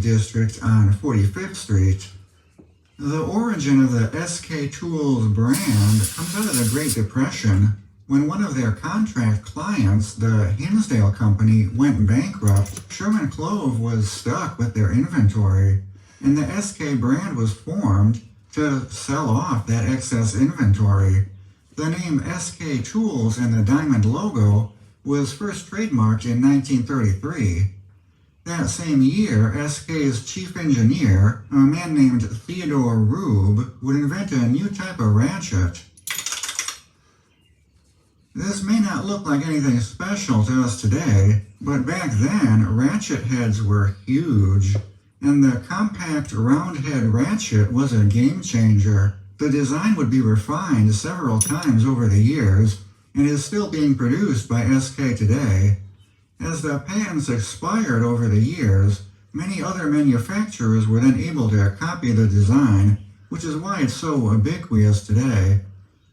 district on 45th Street. The origin of the SK Tools brand comes out of the Great Depression, when one of their contract clients, the Hinsdale Company, went bankrupt. Sherman Clove was stuck with their inventory, and the SK brand was formed to sell off that excess inventory. The name SK Tools and the diamond logo was first trademarked in 1933. That same year, SK's chief engineer, a man named Theodore Rube, would invent a new type of ratchet. This may not look like anything special to us today, but back then, ratchet heads were huge, and the compact round head ratchet was a game changer. The design would be refined several times over the years, and is still being produced by SK today. As the patents expired over the years, many other manufacturers were then able to copy the design, which is why it's so ubiquitous today.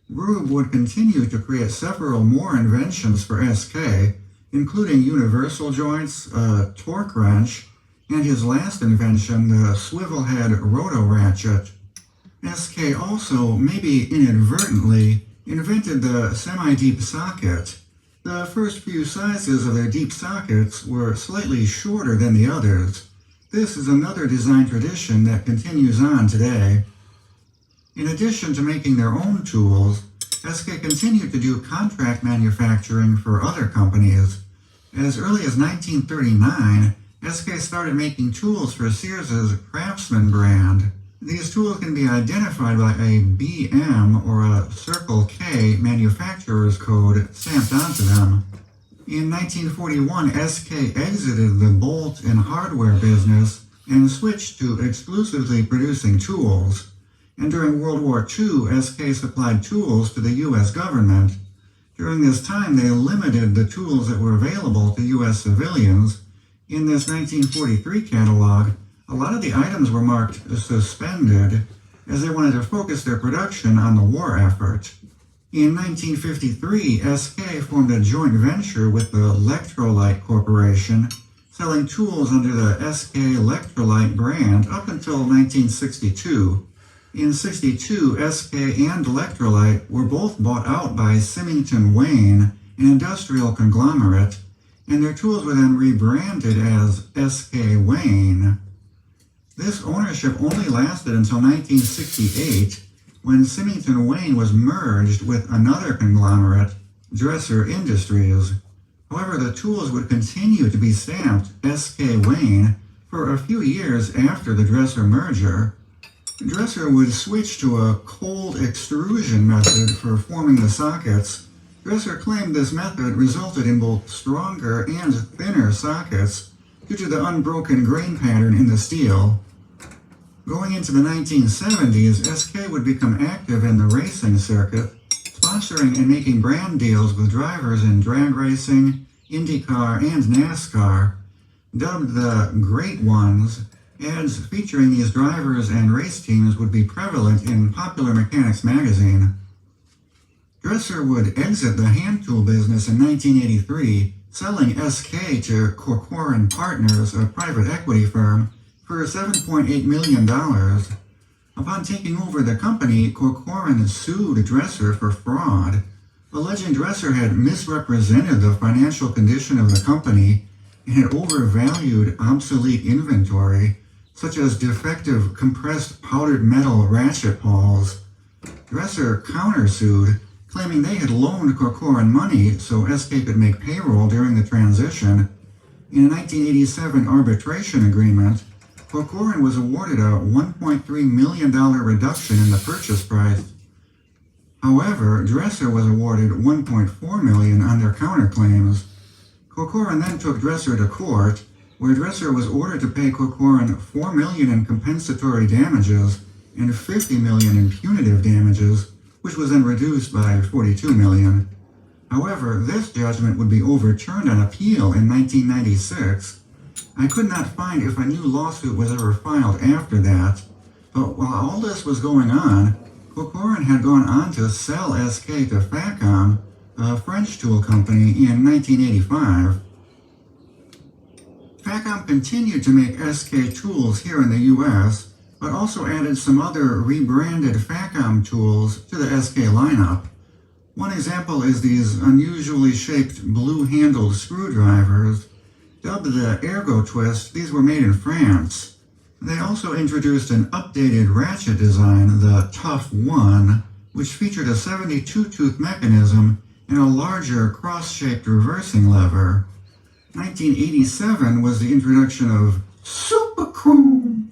Rube would continue to create several more inventions for SK, including universal joints, a torque wrench, and his last invention, the swivel head roto ratchet. SK also, maybe inadvertently, invented the semi-deep socket. The first few sizes of their deep sockets were slightly shorter than the others. This is another design tradition that continues on today. In addition to making their own tools, SK continued to do contract manufacturing for other companies. As early as 1939, SK started making tools for Sears' Craftsman brand. These tools can be identified by a BM or a Circle K manufacturer's code stamped onto them. In 1941, SK exited the bolt and hardware business and switched to exclusively producing tools. And during World War II, SK supplied tools to the U.S. government. During this time, they limited the tools that were available to U.S. civilians. In this 1943 catalog, a lot of the items were marked suspended, as they wanted to focus their production on the war effort. In 1953, SK formed a joint venture with the Electrolyte Corporation, selling tools under the SK Electrolyte brand up until 1962. In 1962, SK and Electrolyte were both bought out by Symington Wayne, an industrial conglomerate, and their tools were then rebranded as SK Wayne. This ownership only lasted until 1968, when Symington Wayne was merged with another conglomerate, Dresser Industries. However, the tools would continue to be stamped SK Wayne for a few years after the Dresser merger. Dresser would switch to a cold extrusion method for forming the sockets. Dresser claimed this method resulted in both stronger and thinner sockets due to the unbroken grain pattern in the steel. Going into the 1970s, SK would become active in the racing circuit, sponsoring and making brand deals with drivers in drag racing, IndyCar, and NASCAR. Dubbed the Great Ones, ads featuring these drivers and race teams would be prevalent in Popular Mechanics magazine. Dresser would exit the hand tool business in 1983, selling SK to Corcoran Partners, a private equity firm, for $7.8 million. Upon taking over the company, Corcoran sued Dresser for fraud, alleging Dresser had misrepresented the financial condition of the company and had overvalued obsolete inventory, such as defective compressed powdered metal ratchet pawls. Dresser countersued, claiming they had loaned Corcoran money so SK could make payroll during the transition. In a 1987 arbitration agreement, Corcoran was awarded a $1.3 million reduction in the purchase price. However, Dresser was awarded $1.4 million on their counterclaims. Corcoran then took Dresser to court, where Dresser was ordered to pay Corcoran $4 million in compensatory damages and $50 million in punitive damages, which was then reduced by $42 million. However, this judgment would be overturned on appeal in 1996. I could not find if a new lawsuit was ever filed after that, but while all this was going on, Corcoran had gone on to sell SK to Facom, a French tool company, in 1985. Facom continued to make SK tools here in the US, but also added some other rebranded Facom tools to the SK lineup. One example is these unusually shaped blue-handled screwdrivers. Dubbed the Ergo Twist, these were made in France. They also introduced an updated ratchet design, the Tough One, which featured a 72-tooth mechanism and a larger cross-shaped reversing lever. 1987 was the introduction of Superkrome,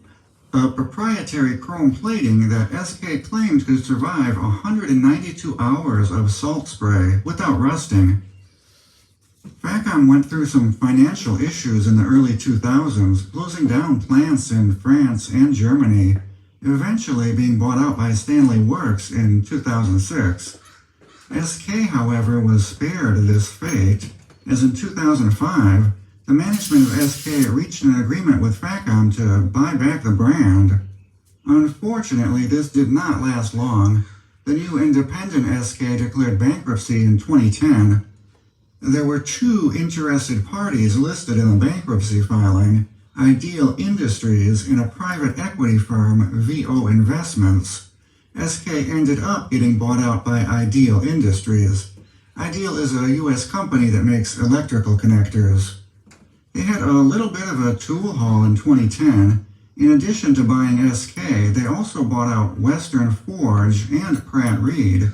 a proprietary chrome plating that SK claimed could survive 192 hours of salt spray without rusting. Facom went through some financial issues in the early 2000s, closing down plants in France and Germany, eventually being bought out by Stanley Works in 2006. SK, however, was spared this fate, as in 2005, the management of SK reached an agreement with Facom to buy back the brand. Unfortunately, this did not last long. The new independent SK declared bankruptcy in 2010. There were two interested parties listed in the bankruptcy filing, Ideal Industries and a private equity firm, VO Investments. SK ended up getting bought out by Ideal Industries. Ideal is a U.S. company that makes electrical connectors. They had a little bit of a tool haul in 2010. In addition to buying SK, they also bought out Western Forge and Pratt Reed.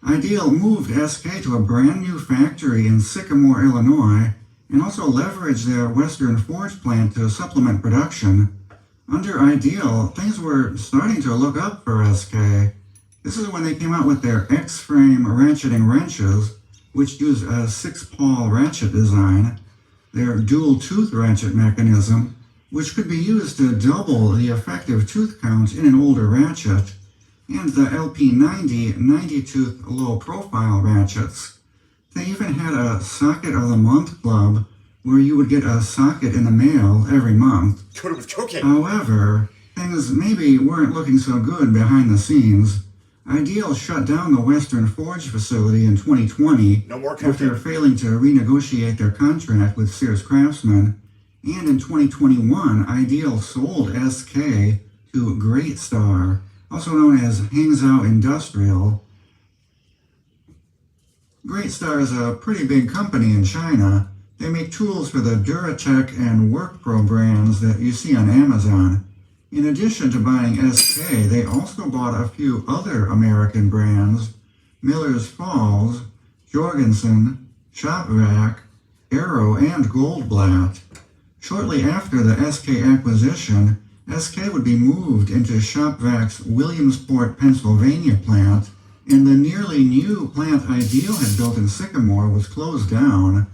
Ideal moved SK to a brand new factory in Sycamore, Illinois, and also leveraged their Western Forge plant to supplement production. Under Ideal, things were starting to look up for SK. This is when they came out with their X-frame ratcheting wrenches, which use a 6-pawl ratchet design, their dual-tooth ratchet mechanism, which could be used to double the effective tooth count in an older ratchet, and the LP90 90-tooth low-profile ratchets. They even had a Socket of the Month club, where you would get a socket in the mail every month. Coated with cocaine. However, things maybe weren't looking so good behind the scenes. Ideal shut down the Western Forge facility in 2020 No more cocaine. after failing to renegotiate their contract with Sears Craftsman, and in 2021, Ideal sold SK to Great Star, also known as Hangzhou Industrial. Great Star is a pretty big company in China. They make tools for the Duratech and WorkPro brands that you see on Amazon. In addition to buying SK, they also bought a few other American brands, Miller's Falls, Jorgensen, ShopVac, Arrow, and Goldblatt. Shortly after the SK acquisition, SK would be moved into ShopVac's Williamsport, Pennsylvania plant, and the nearly new plant Ideal had built in Sycamore was closed down.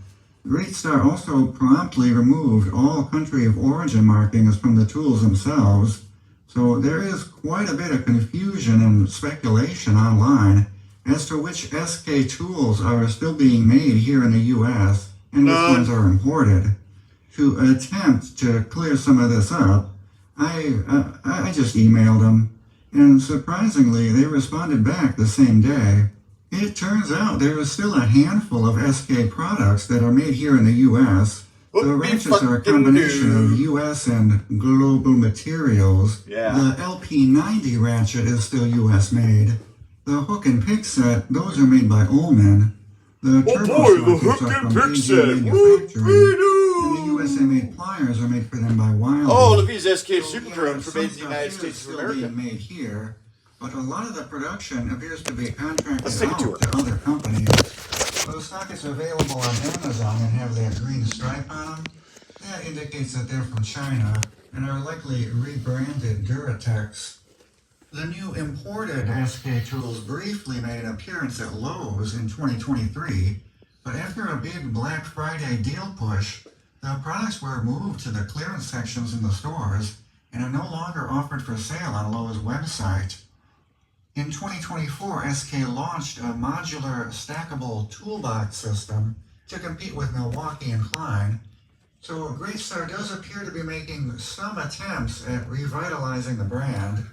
Great Star also promptly removed all country of origin markings from the tools themselves, so there is quite a bit of confusion and speculation online as to which SK tools are still being made here in the US and which ones are imported. To attempt to clear some of this up, I just emailed them, and surprisingly they responded back the same day. It turns out there is still a handful of SK products that are made here in the U.S. The ratchets are a combination of U.S. and global materials. Yeah. The LP90 ratchet is still U.S. made. The hook and pick set, those are made by Ullman. The turbo sockets are from AG Manufacturing. And the USA-made pliers are made for them by Wiley. All of these SK So, Superkromes were made in the some United stuff States is of still America. being made here. But a lot of the production appears to be contracted Let's take a out tour. to other companies. Those sockets available on Amazon and have that green stripe on them, that indicates that they're from China and are likely rebranded Duratechs. The new imported SK tools briefly made an appearance at Lowe's in 2023, but after a big Black Friday deal push, the products were moved to the clearance sections in the stores and are no longer offered for sale on Lowe's website. In 2024, SK launched a modular stackable toolbox system to compete with Milwaukee and Klein, so Great Star does appear to be making some attempts at revitalizing the brand.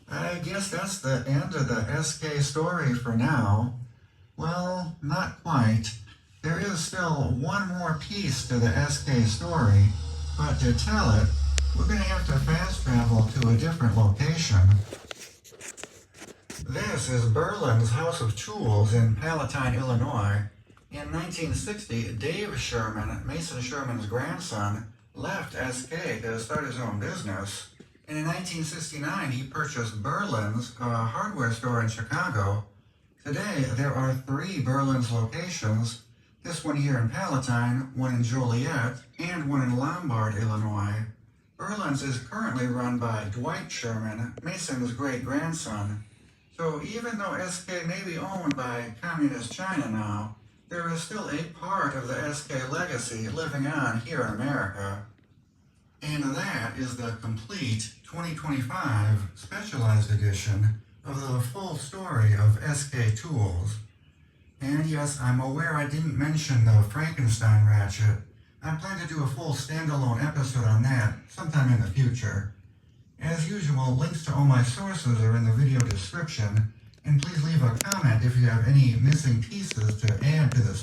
I guess that's the end of the SK story for now. Well, not quite. There is still one more piece to the SK story. But to tell it, we're going to have to fast travel to a different location. This is Berlin's House of Tools in Palatine, Illinois. In 1960, Dave Sherman, Mason Sherman's grandson, left SK to start his own business. And in 1969, he purchased Berlin's, a hardware store in Chicago. Today, there are 3 Berlin's locations, this one here in Palatine, one in Joliet, and one in Lombard, Illinois. Berlin's is currently run by Dwight Sherman, Mason's great-grandson. So even though SK may be owned by Communist China now, there is still a part of the SK legacy living on here in America. And that is the complete 2025 Specialized Edition of the full story of SK Tools. And yes, I'm aware I didn't mention the Frankenstein ratchet. I plan to do a full standalone episode on that sometime in the future. As usual, links to all my sources are in the video description, and please leave a comment if you have any missing pieces to add to this